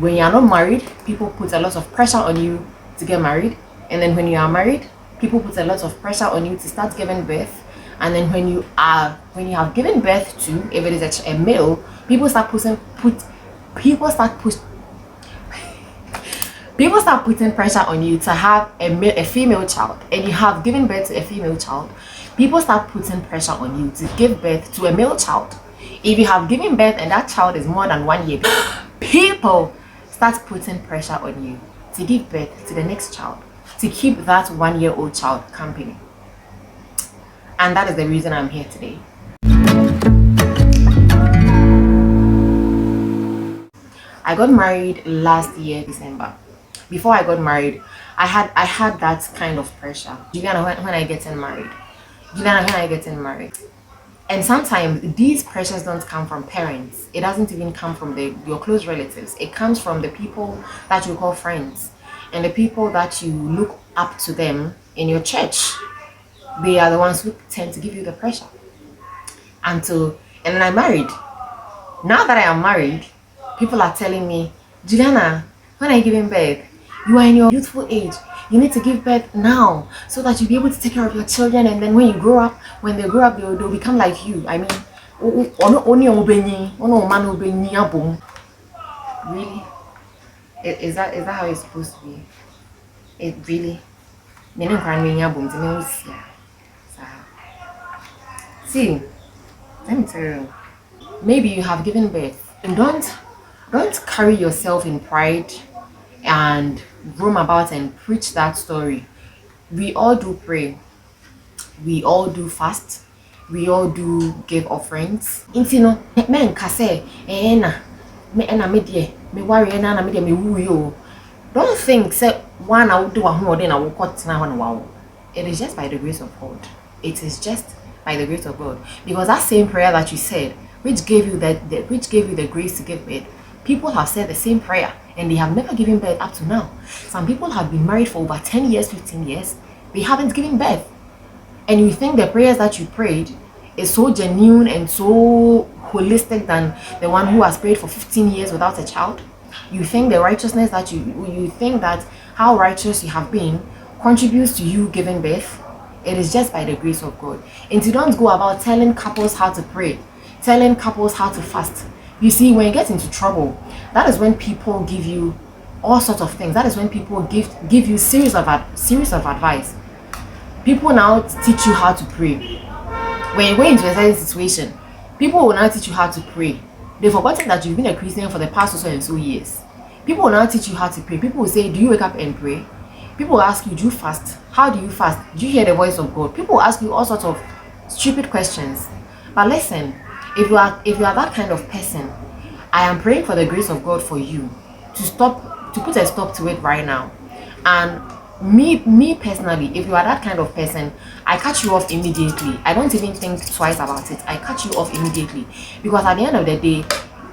When you are not married, people put a lot of pressure on you to get married. And then when you are married, people put a lot of pressure on you to start giving birth. And then when you have given birth to, if it is a male, people start putting pressure on you to have a female child, and you have given birth to a female child. People start putting pressure on you to give birth to a male child. If you have given birth and that child is more than 1 year, people start putting pressure on you to give birth to the next child, to keep that 1-year-old child company. And that is the reason I'm here today. I got married last year, December. Before I got married, I had that kind of pressure. Juliana, when I getting married? Juliana, when I getting married? And sometimes these pressures don't come from parents. It doesn't even come from your close relatives. It comes from the people that you call friends and the people that you look up to them in your church. They are the ones who tend to give you the pressure. And then I married. Now that I am married, people are telling me, Juliana, when I giving birth, you are in your youthful age. You need to give birth now so that you'll be able to take care of your children, and then when they grow up, they'll become like you. I mean, really? Is that how it's supposed to be? It really? See, let me tell you. Maybe you have given birth, and don't carry yourself in pride and roam about and preach that story. We all do pray, we all do fast, we all do give offerings. Men kase me worry na me wu yo. Don't think say one I will do then I will cut now one wow. It is just by the grace of God. It is just by the grace of God. Because that same prayer that you said, which gave you the grace to give birth, people have said the same prayer and they have never given birth up to now. Some people have been married for over 10 years, 15 years. They haven't given birth. And you think the prayers that you prayed is so genuine and so holistic than the one who has prayed for 15 years without a child? You think the righteousness that you think that how righteous you have been contributes to you giving birth? It is just by the grace of God. And you don't go about telling couples how to pray, telling couples how to fast. You see, when you get into trouble, that is when people give you all sorts of things. That is when people give you series of advice. People now teach you how to pray. When you go into a certain situation, people will now teach you how to pray. They've forgotten that you've been a Christian for the past so and so years. People will now teach you how to pray. People will say, do you wake up and pray? People will ask you, do you fast? How do you fast? Do you hear the voice of God? People will ask you all sorts of stupid questions. But listen, if you are that kind of person, I am praying for the grace of God for you to put a stop to it right now. And me personally, if you are that kind of person, I cut you off immediately. I don't even think twice about it. I cut you off immediately, because at the end of the day,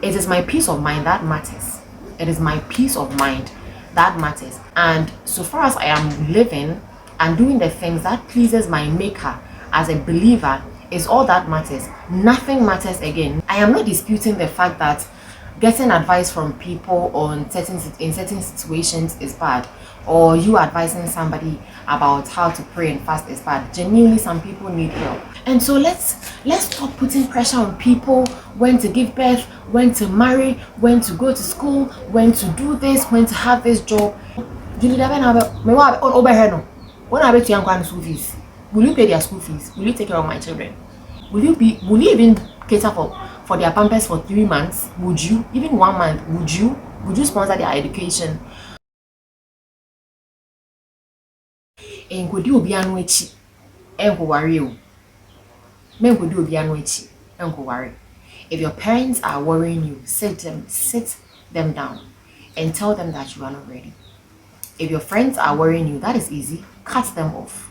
it is my peace of mind that matters. It is my peace of mind that matters. And so far as I am living and doing the things that pleases my maker as a believer, is all that matters. Nothing matters again. I am not disputing the fact that getting advice from people in certain situations is bad, or you advising somebody about how to pray and fast is bad. Genuinely, some people need help. And so let's stop putting pressure on people when to give birth, when to marry, when to go to school, when to do this, when to have this job. School fees? Will you pay their school fees? Will you take care of my children? Will you even cater for their pampers for 3 months? Would you? Even 1 month? Would you? Would you sponsor their education? And could you be anwechi? And worry you. Men could you be anwechi? And worry. If your parents are worrying you, sit them down and tell them that you are not ready. If your friends are worrying you, that is easy. Cut them off.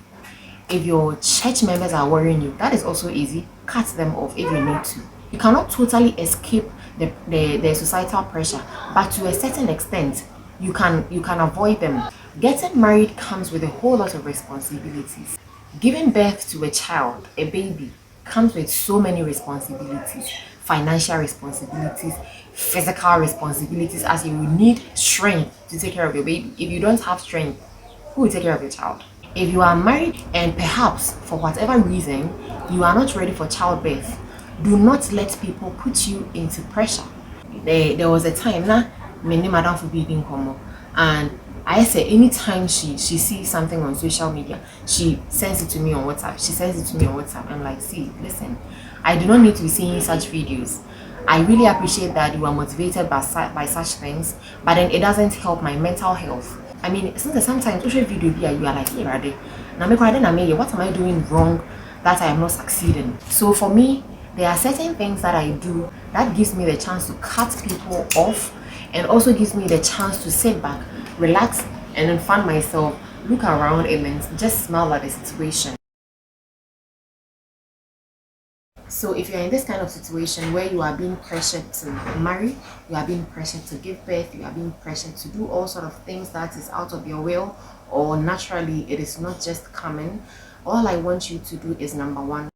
If your church members are worrying you, that is also easy. Cut them off if you need to. You cannot totally escape the societal pressure, but to a certain extent, you can avoid them. Getting married comes with a whole lot of responsibilities. Giving birth to a child, a baby, comes with so many responsibilities. Financial responsibilities, physical responsibilities, as you will need strength to take care of your baby. If you don't have strength, who will take care of your child? If you are married and perhaps for whatever reason you are not ready for childbirth, do not let people put you into pressure. There was a time na me ne madam for being homo, and I say anytime she sees something on social media, she sends it to me on WhatsApp. She sends it to me on WhatsApp. I'm like, see, listen, I do not need to be seeing such videos. I really appreciate that you are motivated by such things, but then it doesn't help my mental health. I mean, sometimes social video you are like, hey, ready? Now what am I doing wrong that I am not succeeding? So for me, there are certain things that I do that gives me the chance to cut people off, and also gives me the chance to sit back, relax, and then find myself, look around, and then just smile at the situation. So if you're in this kind of situation where you are being pressured to marry, you are being pressured to give birth, you are being pressured to do all sort of things that is out of your will, or naturally it is not just coming, all I want you to do is, number one,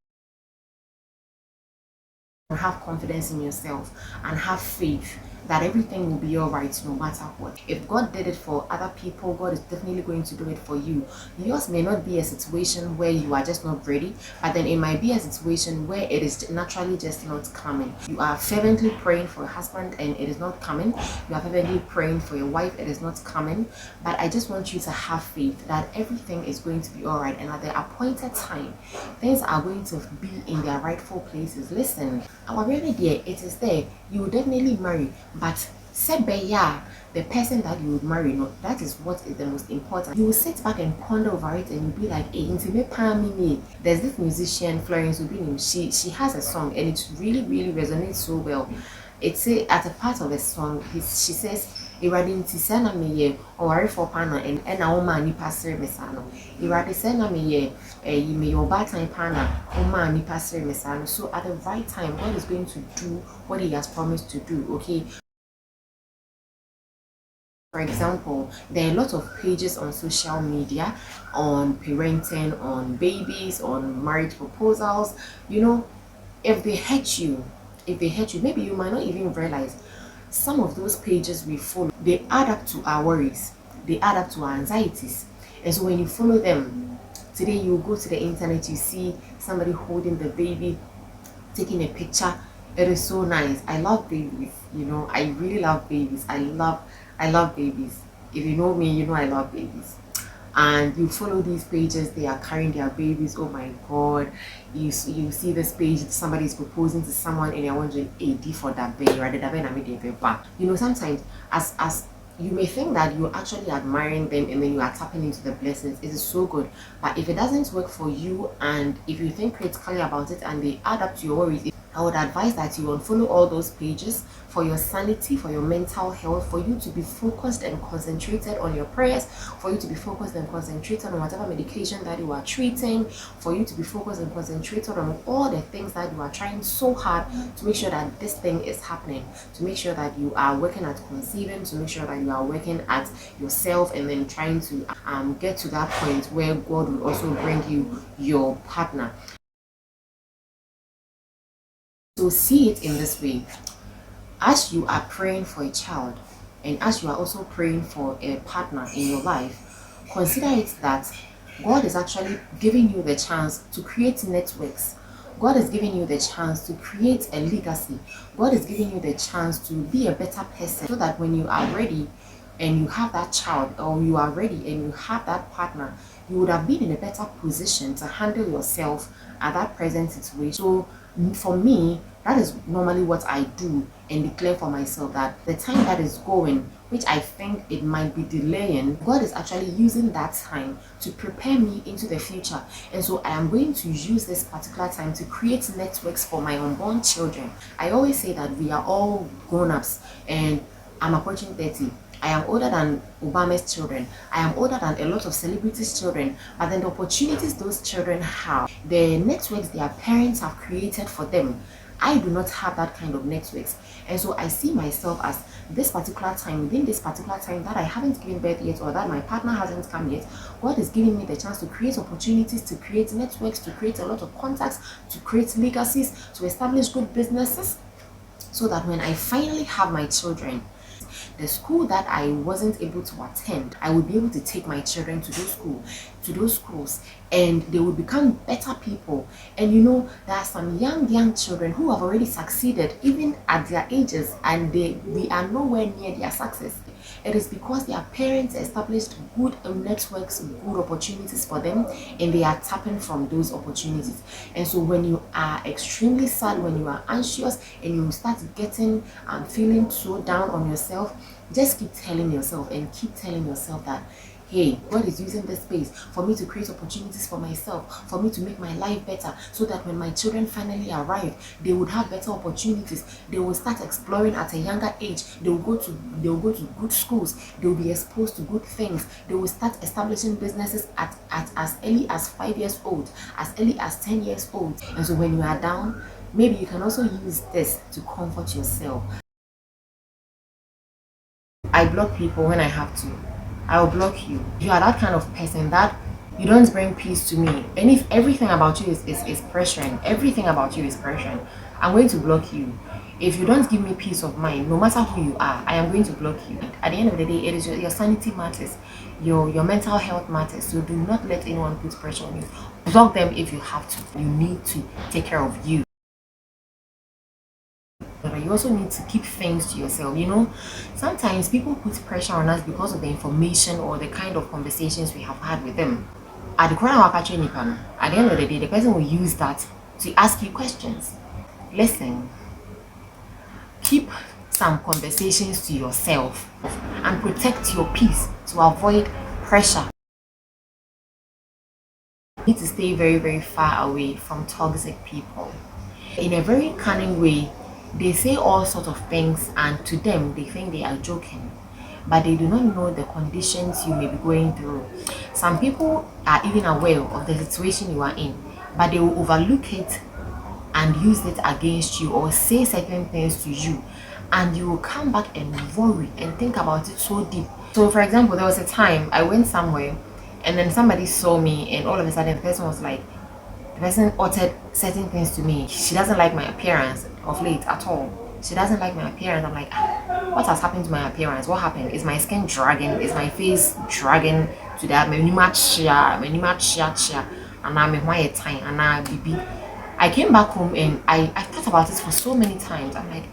have confidence in yourself and have faith that everything will be all right no matter what. If God did it for other people, God is definitely going to do it for you. Yours may not be a situation where you are just not ready, but then it might be a situation where it is naturally just not coming. You are fervently praying for a husband and it is not coming. You are fervently praying for your wife, it is not coming. But I just want you to have faith that everything is going to be all right, and at the appointed time, things are going to be in their rightful places. Listen, our really dear, it is there. You will definitely marry, but the person that you would marry, no, that is what is the most important. You will sit back and ponder over it, and you'll be like, hey, there's this musician Florence Obinim. She has a song and it really resonates so well. It's at a part of the song, she says, Iradi nti sɛ na meyɛ ɔwarefo pa na ɛna woma nipa sere me saa no. Iradi sɛ na meyɛ meyɛ ɔbaatan pa na woma nipa sere me saa no. So at the right time, God is going to do what He has promised to do, okay? For example, there are a lot of pages on social media on parenting, on babies, on marriage proposals. You know, if they hurt you, maybe you might not even realize some of those pages we follow, they add up to our worries, they add up to our anxieties. And so when you follow them, today you go to the internet, you see somebody holding the baby, taking a picture. It is so nice. I love babies, you know, I really love babies. I love babies. If you know me, you know I love babies. And you follow these pages, they are carrying their babies. Oh my god, you see this page, somebody is proposing to someone and you're wondering, hey, D for that baby, rather than back. You know, sometimes as you may think that you're actually admiring them and then you are tapping into the blessings, it is so good. But if it doesn't work for you, and if you think critically about it and they add up to your worries, I would advise that you unfollow all those pages for your sanity, for your mental health, for you to be focused and concentrated on your prayers, for you to be focused and concentrated on whatever medication that you are treating, for you to be focused and concentrated on all the things that you are trying so hard to make sure that this thing is happening, to make sure that you are working at conceiving, to make sure that you are working at yourself, and then trying to get to that point where God will also bring you your partner. So see it in this way. As you are praying for a child, and as you are also praying for a partner in your life, consider it that God is actually giving you the chance to create networks. God is giving you the chance to create a legacy. God is giving you the chance to be a better person, so that when you are ready and you have that child, or you are ready and you have that partner, you would have been in a better position to handle yourself at that present situation. So for me, that is normally what I do and declare for myself, that the time that is going, which I think it might be delaying, God is actually using that time to prepare me into the future. And so I am going to use this particular time to create networks for my unborn children. I always say that we are all grown-ups, and I'm approaching 30. I am older than Obama's children. I am older than a lot of celebrities' children. But then the opportunities those children have, the networks their parents have created for them, I do not have that kind of networks. And so I see myself as this particular time, within this particular time that I haven't given birth yet, or that my partner hasn't come yet, God is giving me the chance to create opportunities, to create networks, to create a lot of contacts, to create legacies, to establish good businesses, so that when I finally have my children, the school that I wasn't able to attend, I would be able to take my children to those schools, and they will become better people. And you know, there are some young children who have already succeeded even at their ages, and we are nowhere near their success. It is because their parents established good networks, good opportunities for them, and they are tapping from those opportunities. And so when you are extremely sad, when you are anxious, and you start getting and feeling so down on yourself, just keep telling yourself that, hey, God is using this space for me to create opportunities for myself, for me to make my life better, so that when my children finally arrive, they would have better opportunities. They will start exploring at a younger age. They will go to good schools. They will be exposed to good things. They will start establishing businesses at as early as 5 years old, as early as 10 years old. And so when you are down, maybe you can also use this to comfort yourself. I block people when I have to. I will block you. You are that kind of person that you don't bring peace to me. And if everything about you is pressuring, everything about you is pressuring, I'm going to block you. If you don't give me peace of mind, no matter who you are, I am going to block you. At the end of the day, it is your sanity matters. Your mental health matters. So do not let anyone put pressure on you. Block them if you have to. You need to take care of you. But you also need to keep things to yourself. You know, sometimes people put pressure on us because of the information or the kind of conversations we have had with them. At the end of the day, the person will use that to ask you questions. Listen, keep some conversations to yourself and protect your peace to avoid pressure. You need to stay very, very far away from toxic people. In a very cunning way, they say all sorts of things, and to them they think they are joking, but they do not know the conditions you may be going through. Some people are even aware of the situation you are in, but they will overlook it and use it against you, or say certain things to you, and you will come back and worry and think about it so deep. So for example, there was a time I went somewhere and then somebody saw me, and all of a sudden the person was like, the person uttered certain things to me. She doesn't like my appearance of late at all. She doesn't like my appearance. I'm like, what has happened to my appearance? What happened? Is my skin dragging? Is my face dragging to that? And I'm my time and I baby. I came back home and I thought about it for so many times. I'm like,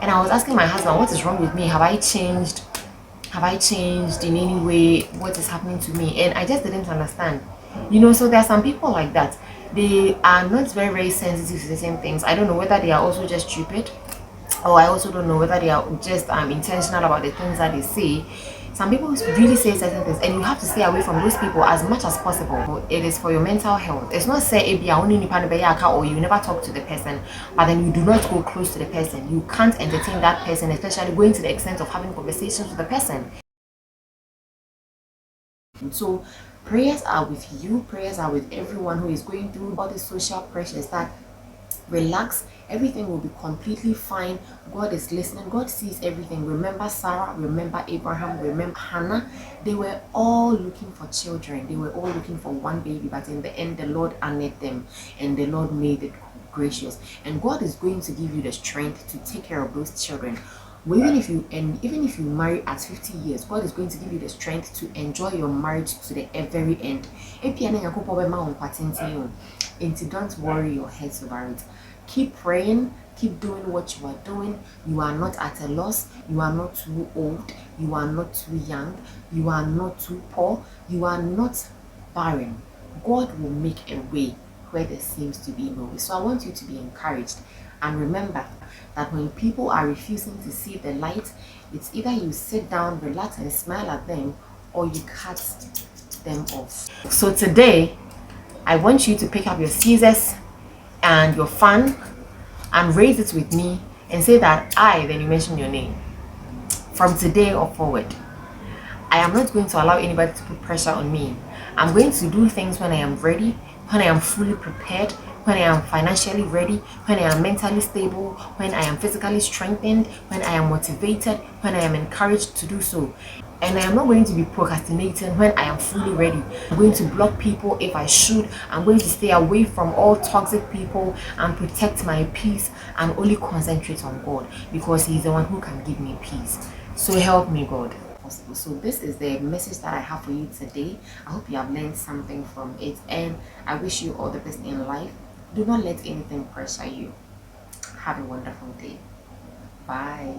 and I was asking my husband, what is wrong with me? Have I changed? Have I changed in any way? What is happening to me? And I just didn't understand. You know, so there are some people like that. They are not very, very sensitive to the same things. I don't know whether they are also just stupid, or I also don't know whether they are just intentional about the things that they say. Some people really say certain things, and you have to stay away from those people as much as possible. It is for your mental health. It's not say or you never talk to the person, but then you do not go close to the person. You can't entertain that person, especially going to the extent of having conversations with the person. So prayers are with you, prayers are with everyone who is going through all the social pressures. That relax, everything will be completely fine. God is listening, God sees everything. Remember Sarah, remember Abraham, remember Hannah. They were all looking for children, they were all looking for one baby, but in the end the Lord honored them and the Lord made it gracious. And God is going to give you the strength to take care of those children. Even if you marry at 50 years, God is going to give you the strength to enjoy your marriage to the very end. And don't worry your heads over it. Keep praying, keep doing what you are doing. You are not at a loss, you are not too old, you are not too young, you are not too poor, you are not barren. God will make a way where there seems to be no way. So I want you to be encouraged, and remember that when people are refusing to see the light, it's either you sit down, relax and smile at them, or you cut them off. So today I want you to pick up your scissors and your fan and raise it with me and say that then you mention your name. From today or forward, I am not going to allow anybody to put pressure on me. I'm going to do things when I am ready, when I am fully prepared, when I am financially ready, when I am mentally stable, when I am physically strengthened, when I am motivated, when I am encouraged to do so. And I am not going to be procrastinating when I am fully ready. I'm going to block people if I should. I'm going to stay away from all toxic people and protect my peace and only concentrate on God, because He's the one who can give me peace. So help me, God. So this is the message that I have for you today. I hope you have learned something from it, and I wish you all the best in life. Do not let anything pressure you. Have a wonderful day. Bye.